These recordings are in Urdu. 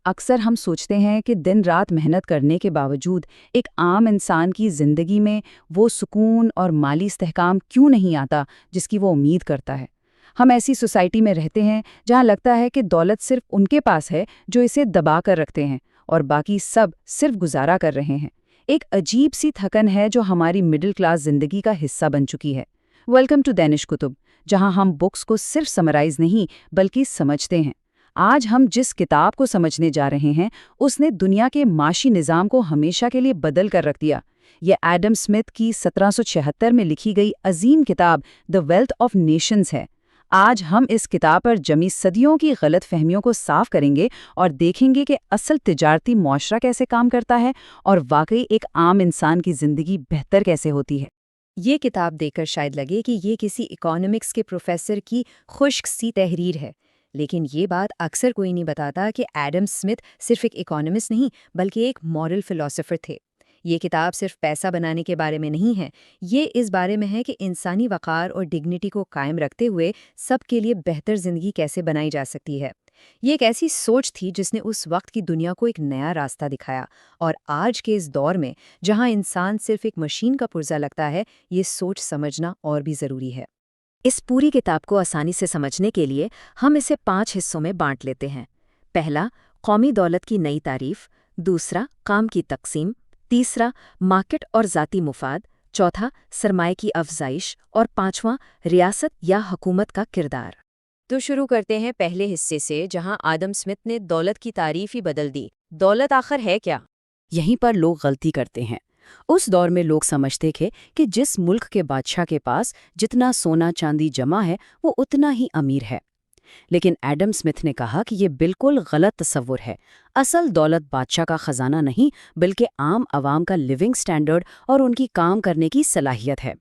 اکثر ہم سوچتے ہیں کہ دن رات محنت کرنے کے باوجود ایک عام انسان کی زندگی میں وہ سکون اور مالی استحکام کیوں نہیں آتا جس کی وہ امید کرتا ہے۔ ہم ایسی سوسائٹی میں رہتے ہیں جہاں لگتا ہے کہ دولت صرف ان کے پاس ہے جو اسے دبا کر رکھتے ہیں اور باقی سب صرف گزارا کر رہے ہیں۔ ایک عجیب سی تھکن ہے جو ہماری مڈل کلاس زندگی کا حصہ بن چکی ہے۔ ویلکم ٹو دینش کتب، جہاں ہم بکس کو صرف سمرائز نہیں بلکہ سمجھتے ہیں۔ آج ہم جس کتاب کو سمجھنے جا رہے ہیں اس نے دنیا کے معاشی نظام کو ہمیشہ کے لیے بدل کر رکھ دیا۔ یہ ایڈم سمتھ کی 1776 میں لکھی گئی عظیم کتاب دی ویلتھ آف نیشنز ہے۔ آج ہم اس کتاب پر جمی صدیوں کی غلط فہمیوں کو صاف کریں گے اور دیکھیں گے کہ اصل تجارتی معاشرہ کیسے کام کرتا ہے اور واقعی ایک عام انسان کی زندگی بہتر کیسے ہوتی ہے۔ یہ کتاب دیکھ کر شاید لگے کہ یہ کسی اکانومکس کے پروفیسر کی خشک سی تحریر ہے، لیکن یہ بات اکثر کوئی نہیں بتاتا کہ ایڈم سمتھ صرف ایک اکانومسٹ نہیں بلکہ ایک مورل فلاسفر تھے۔ یہ کتاب صرف پیسہ بنانے کے بارے میں نہیں ہے، یہ اس بارے میں ہے کہ انسانی وقار اور ڈگنیٹی کو قائم رکھتے ہوئے سب کے لیے بہتر زندگی کیسے بنائی جا سکتی ہے۔ یہ ایک ایسی سوچ تھی جس نے اس وقت کی دنیا کو ایک نیا راستہ دکھایا، اور آج کے اس دور میں جہاں انسان صرف ایک مشین کا پرزہ لگتا ہے، یہ سوچ سمجھنا اور بھی ضروری ہے۔ اس پوری کتاب کو آسانی سے سمجھنے کے لیے ہم اسے 5 حصوں میں بانٹ لیتے ہیں۔ پہلا، قومی دولت کی نئی تعریف۔ دوسرا، کام کی تقسیم۔ تیسرا، مارکیٹ اور ذاتی مفاد۔ چوتھا، سرمایہ کی افزائش۔ اور پانچواں، ریاست یا حکومت کا کردار۔ تو شروع کرتے ہیں پہلے حصے سے، جہاں ایڈم سمتھ نے دولت کی تعریف ہی بدل دی۔ دولت آخر ہے کیا؟ یہیں پر لوگ غلطی کرتے ہیں۔ اس دور میں لوگ سمجھتے تھے کہ جس ملک کے بادشاہ کے پاس جتنا سونا چاندی جمع ہے وہ اتنا ہی امیر ہے، لیکن ایڈم سمتھ نے کہا کہ یہ بالکل غلط تصور ہے۔ اصل دولت بادشاہ کا خزانہ نہیں بلکہ عام عوام کا لیونگ سٹینڈرڈ اور ان کی کام کرنے کی صلاحیت ہے۔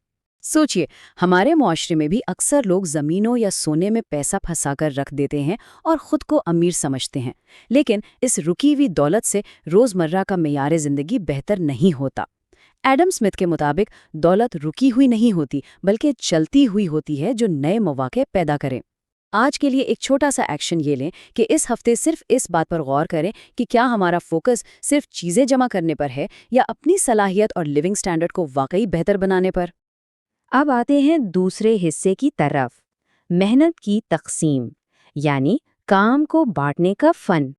سوچئے، ہمارے معاشرے میں بھی اکثر لوگ زمینوں یا سونے میں پیسہ پھنسا کر رکھ دیتے ہیں اور خود کو امیر سمجھتے ہیں، لیکن اس رکی ہوئی دولت سے روزمرہ کا معیار زندگی بہتر نہیں ہوتا۔ ایڈم سمتھ کے مطابق دولت رکی ہوئی نہیں ہوتی بلکہ چلتی ہوئی ہوتی ہے جو نئے مواقع پیدا کرے۔ آج کے لیے ایک چھوٹا سا ایکشن یہ لیں کہ اس ہفتے صرف اس بات پر غور کریں کہ کیا ہمارا فوکس صرف چیزیں جمع کرنے پر ہے یا اپنی صلاحیت اور لیونگ سٹینڈرڈ کو واقعی بہتر بنانے پر۔ اب آتے ہیں دوسرے حصے کی طرف، محنت کی تقسیم، یعنی کام کو بانٹنے کا فن۔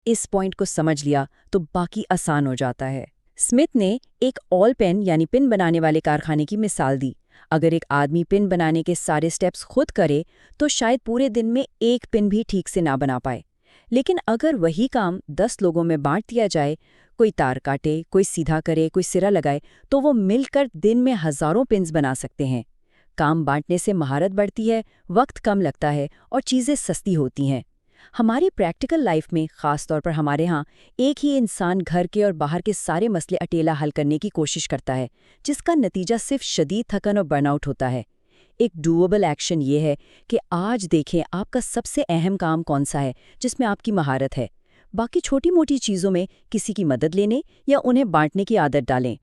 اس پوائنٹ کو سمجھ لیا تو باقی آسان ہو جاتا ہے۔ سمتھ نے ایک آل پین یعنی پن بنانے والے کارخانے کی مثال دی۔ اگر ایک آدمی پن بنانے کے سارے سٹیپس خود کرے تو شاید پورے دن میں ایک پن بھی ٹھیک سے نہ بنا پائے، لیکن اگر وہی کام 10 لوگوں میں بانٹ دیا جائے، کوئی تار کاٹے، کوئی سیدھا کرے، کوئی سرا لگائے، تو وہ مل کر دن میں ہزاروں پنز بنا سکتے ہیں۔ کام بانٹنے سے مہارت بڑھتی ہے، وقت کم لگتا ہے اور چیزیں سستی ہوتی ہیں۔ ہماری پریکٹیکل لائف میں، خاص طور پر ہمارے ہاں، ایک ہی انسان گھر کے اور باہر کے سارے مسئلے اکیلا حل کرنے کی کوشش کرتا ہے، جس کا نتیجہ صرف شدید تھکن اور برن آؤٹ ہوتا ہے۔ ایک ڈویبل ایکشن یہ ہے کہ آج دیکھیں آپ کا سب سے اہم کام کون سا ہے جس میں آپ کی مہارت ہے، باقی چھوٹی موٹی چیزوں میں کسی کی مدد لینے یا انہیں بانٹنے کی عادت ڈالیں۔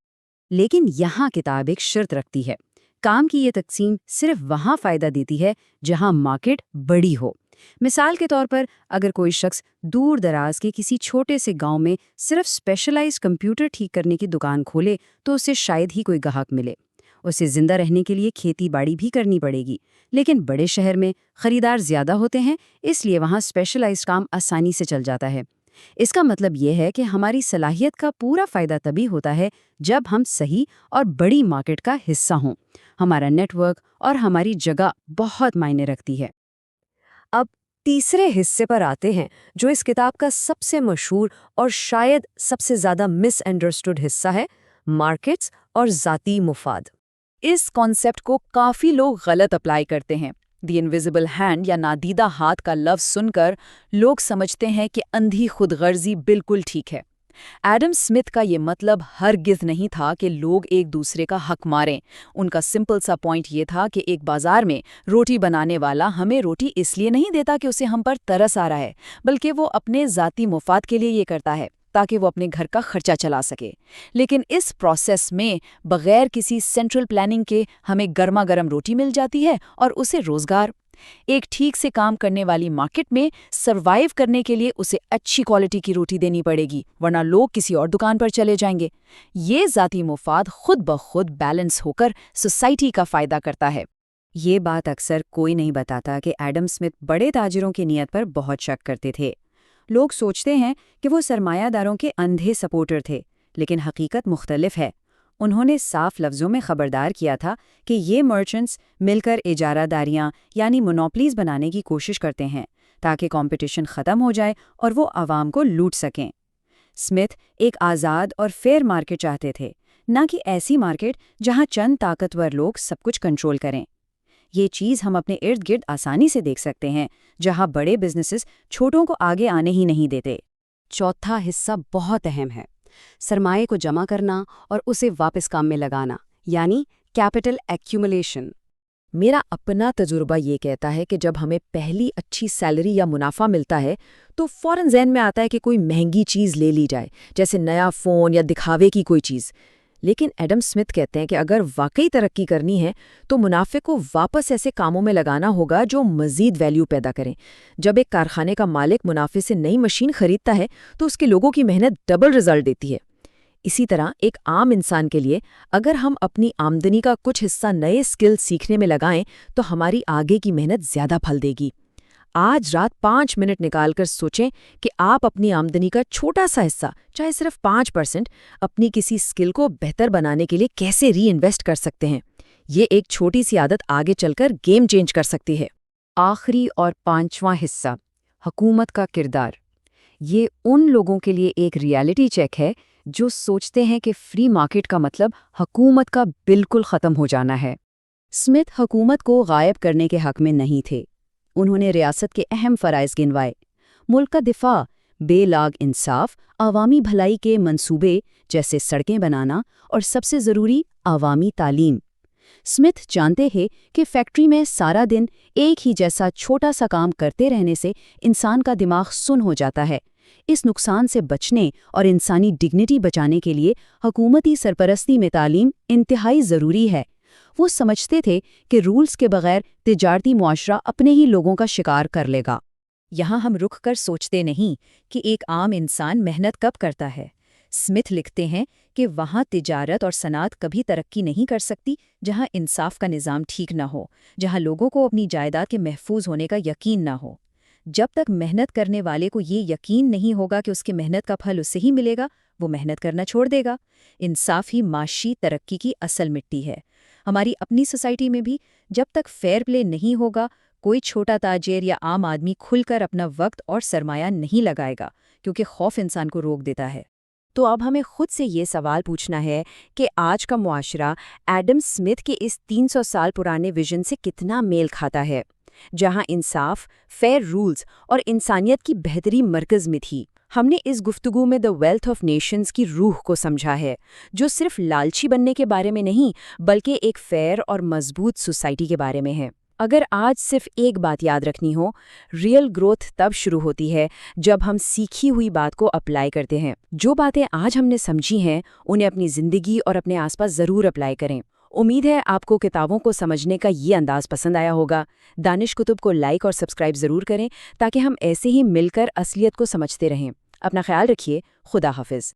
لیکن یہاں کتاب ایک شرط رکھتی ہے، کام کی یہ تقسیم صرف وہاں فائدہ دیتی ہے جہاں مارکیٹ بڑی ہو۔ مثال کے طور پر، اگر کوئی شخص دور دراز کے کسی چھوٹے سے گاؤں میں صرف اسپیشلائزڈ کمپیوٹر ٹھیک کرنے کی دکان کھولے تو اسے شاید ہی کوئی گاہک ملے۔ اسے زندہ رہنے کے لیے کھیتی باڑی بھی کرنی پڑے گی، لیکن بڑے شہر میں خریدار زیادہ ہوتے ہیں، اس لیے وہاں اسپیشلائزڈ کام آسانی سے چل جاتا ہے۔ اس کا مطلب یہ ہے کہ ہماری صلاحیت کا پورا فائدہ تبھی ہوتا ہے جب ہم صحیح اور بڑی مارکیٹ کا حصہ ہوں۔ ہمارا نیٹ ورک اور ہماری جگہ بہت معنی رکھتی ہے۔ اب تیسرے حصے پر آتے ہیں، جو اس کتاب کا سب سے مشہور اور شاید سب سے زیادہ مس انڈرسٹوڈ حصہ ہے، مارکیٹس اور ذاتی مفاد۔ اس کانسیپٹ کو کافی لوگ غلط اپلائی کرتے ہیں۔ دی انویزیبل ہینڈ یا نادیدہ ہاتھ کا لفظ سن کر لوگ سمجھتے ہیں کہ اندھی خود غرضی بالکل ٹھیک ہے۔ ایڈم سمتھ کا یہ مطلب ہرگز نہیں تھا کہ لوگ ایک دوسرے کا حق ماریں۔ ان کا سمپل سا پوائنٹ یہ تھا کہ ایک بازار میں روٹی بنانے والا ہمیں روٹی اس لیے نہیں دیتا کہ اسے ہم پر ترس آ رہا ہے، بلکہ وہ اپنے ذاتی مفاد کے لیے یہ کرتا ہے تاکہ وہ اپنے گھر کا خرچہ چلا سکے۔ لیکن اس پروسیس میں بغیر کسی سینٹرل پلاننگ کے ہمیں گرما گرم روٹی مل جاتی ہے اور اسے روزگار، ایک ٹھیک سے کام کرنے والی مارکیٹ میں سروائیو کرنے کے لیے اسے اچھی کوالٹی کی روٹی دینی پڑے گی، ورنہ لوگ کسی اور دکان پر چلے جائیں گے۔ یہ ذاتی مفاد خود بخود بیلنس ہو کر سوسائٹی کا فائدہ کرتا ہے۔ یہ بات اکثر کوئی نہیں بتاتا کہ ایڈم اسمتھ بڑے تاجروں کی نیت پر بہت شک کرتے تھے۔ لوگ سوچتے ہیں کہ وہ سرمایہ داروں کے اندھے سپورٹر تھے، لیکن حقیقت مختلف ہے۔ انہوں نے صاف لفظوں میں خبردار کیا تھا کہ یہ مرچنٹس مل کر اجارہ داریاں یعنی مونوپلیز بنانے کی کوشش کرتے ہیں تاکہ کمپٹیشن ختم ہو جائے اور وہ عوام کو لوٹ سکیں۔ اسمتھ ایک آزاد اور فیئر مارکیٹ چاہتے تھے، نہ کہ ایسی مارکیٹ جہاں چند طاقتور لوگ سب کچھ کنٹرول کریں۔ یہ چیز ہم اپنے ارد گرد آسانی سے دیکھ سکتے ہیں، جہاں بڑے بزنسز چھوٹوں کو آگے آنے ہی نہیں دیتے۔ چوتھا حصہ بہت اہم ہے، سرمایہ کو جمع کرنا اور اسے واپس کام میں لگانا، یعنی کیپٹل ایکیومولیشن۔ میرا اپنا تجربہ یہ کہتا ہے کہ جب ہمیں پہلی اچھی سیلری یا منافع ملتا ہے تو فوراً ذہن میں آتا ہے کہ کوئی مہنگی چیز لے لی جائے، جیسے نیا فون یا دکھاوے کی کوئی چیز۔ لیکن ایڈم اسمتھ کہتے ہیں کہ اگر واقعی ترقی کرنی ہے تو منافع کو واپس ایسے کاموں میں لگانا ہوگا جو مزید ویلیو پیدا کریں۔ جب ایک کارخانے کا مالک منافع سے نئی مشین خریدتا ہے تو اس کے لوگوں کی محنت ڈبل رزلٹ دیتی ہے۔ اسی طرح ایک عام انسان کے لیے اگر ہم اپنی آمدنی کا کچھ حصہ نئے اسکل سیکھنے میں لگائیں تو ہماری آگے کی محنت زیادہ پھل دے گی۔ آج رات 5 منٹ نکال کر سوچیں کہ آپ اپنی آمدنی کا چھوٹا سا حصہ، چاہے صرف 5%، اپنی کسی اسکل کو بہتر بنانے کے لیے کیسے ری انویسٹ کر سکتے ہیں۔ یہ ایک چھوٹی سی عادت آگے چل کر گیم چینج کر سکتی ہے۔ آخری اور 5واں حصہ، حکومت کا کردار۔ یہ ان لوگوں کے لیے ایک ریالٹی چیک ہے جو سوچتے ہیں کہ فری مارکیٹ کا مطلب حکومت کا بالکل ختم ہو جانا ہے۔ اسمتھ حکومت کو غائب کرنے کے حق میں نہیں تھے۔ انہوں نے ریاست کے اہم فرائض گنوائے: ملک کا دفاع، بے لاگ انصاف، عوامی بھلائی کے منصوبے جیسے سڑکیں بنانا اور سب سے ضروری عوامی تعلیم۔ اسمتھ جانتے ہیں کہ فیکٹری میں سارا دن ایک ہی جیسا چھوٹا سا کام کرتے رہنے سے انسان کا دماغ سن ہو جاتا ہے۔ اس نقصان سے بچنے اور انسانی ڈگنیٹی بچانے کے لیے حکومتی سرپرستی میں تعلیم انتہائی ضروری ہے۔ وہ سمجھتے تھے کہ رولز کے بغیر تجارتی معاشرہ اپنے ہی لوگوں کا شکار کر لے گا۔ یہاں ہم رک کر سوچتے نہیں کہ ایک عام انسان محنت کب کرتا ہے۔ اسمتھ لکھتے ہیں کہ وہاں تجارت اور صنعت کبھی ترقی نہیں کر سکتی جہاں انصاف کا نظام ٹھیک نہ ہو، جہاں لوگوں کو اپنی جائیداد کے محفوظ ہونے کا یقین نہ ہو۔ جب تک محنت کرنے والے کو یہ یقین نہیں ہوگا کہ اس کی محنت کا پھل اسے ہی ملے گا، وہ محنت کرنا چھوڑ دے گا۔ انصاف ہی معاشی ترقی کی اصل مٹی ہے۔ ہماری اپنی سوسائٹی میں بھی جب تک فیئر پلے نہیں ہوگا، کوئی چھوٹا تاجر یا عام آدمی کھل کر اپنا وقت اور سرمایہ نہیں لگائے گا، کیونکہ خوف انسان کو روک دیتا ہے۔ تو اب ہمیں خود سے یہ سوال پوچھنا ہے کہ آج کا معاشرہ ایڈم اسمتھ کے اس 300 سال پرانے ویژن سے کتنا میل کھاتا ہے، جہاں انصاف، فیئر رولز اور انسانیت کی بہتری مرکز میں تھی۔ ہم نے اس گفتگو میں دی ویلتھ آف نیشنز کی روح کو سمجھا ہے، جو صرف لالچی بننے کے بارے میں نہیں بلکہ ایک فیئر اور مضبوط سوسائٹی کے بارے میں ہے۔ اگر آج صرف ایک بات یاد رکھنی ہو، ریئل گروتھ تب شروع ہوتی ہے جب ہم سیکھی ہوئی بات کو اپلائی کرتے ہیں۔ جو باتیں آج ہم نے سمجھی ہیں انہیں اپنی زندگی اور اپنے آس پاس ضرور اپلائی کریں۔ امید ہے آپ کو کتابوں کو سمجھنے کا یہ انداز پسند آیا ہوگا۔ دانش کتب کو لائک اور سبسکرائب ضرور کریں تاکہ ہم ایسے ہی مل کر اصلیت کو سمجھتے رہیں۔ اپنا خیال رکھیے۔ خدا حافظ۔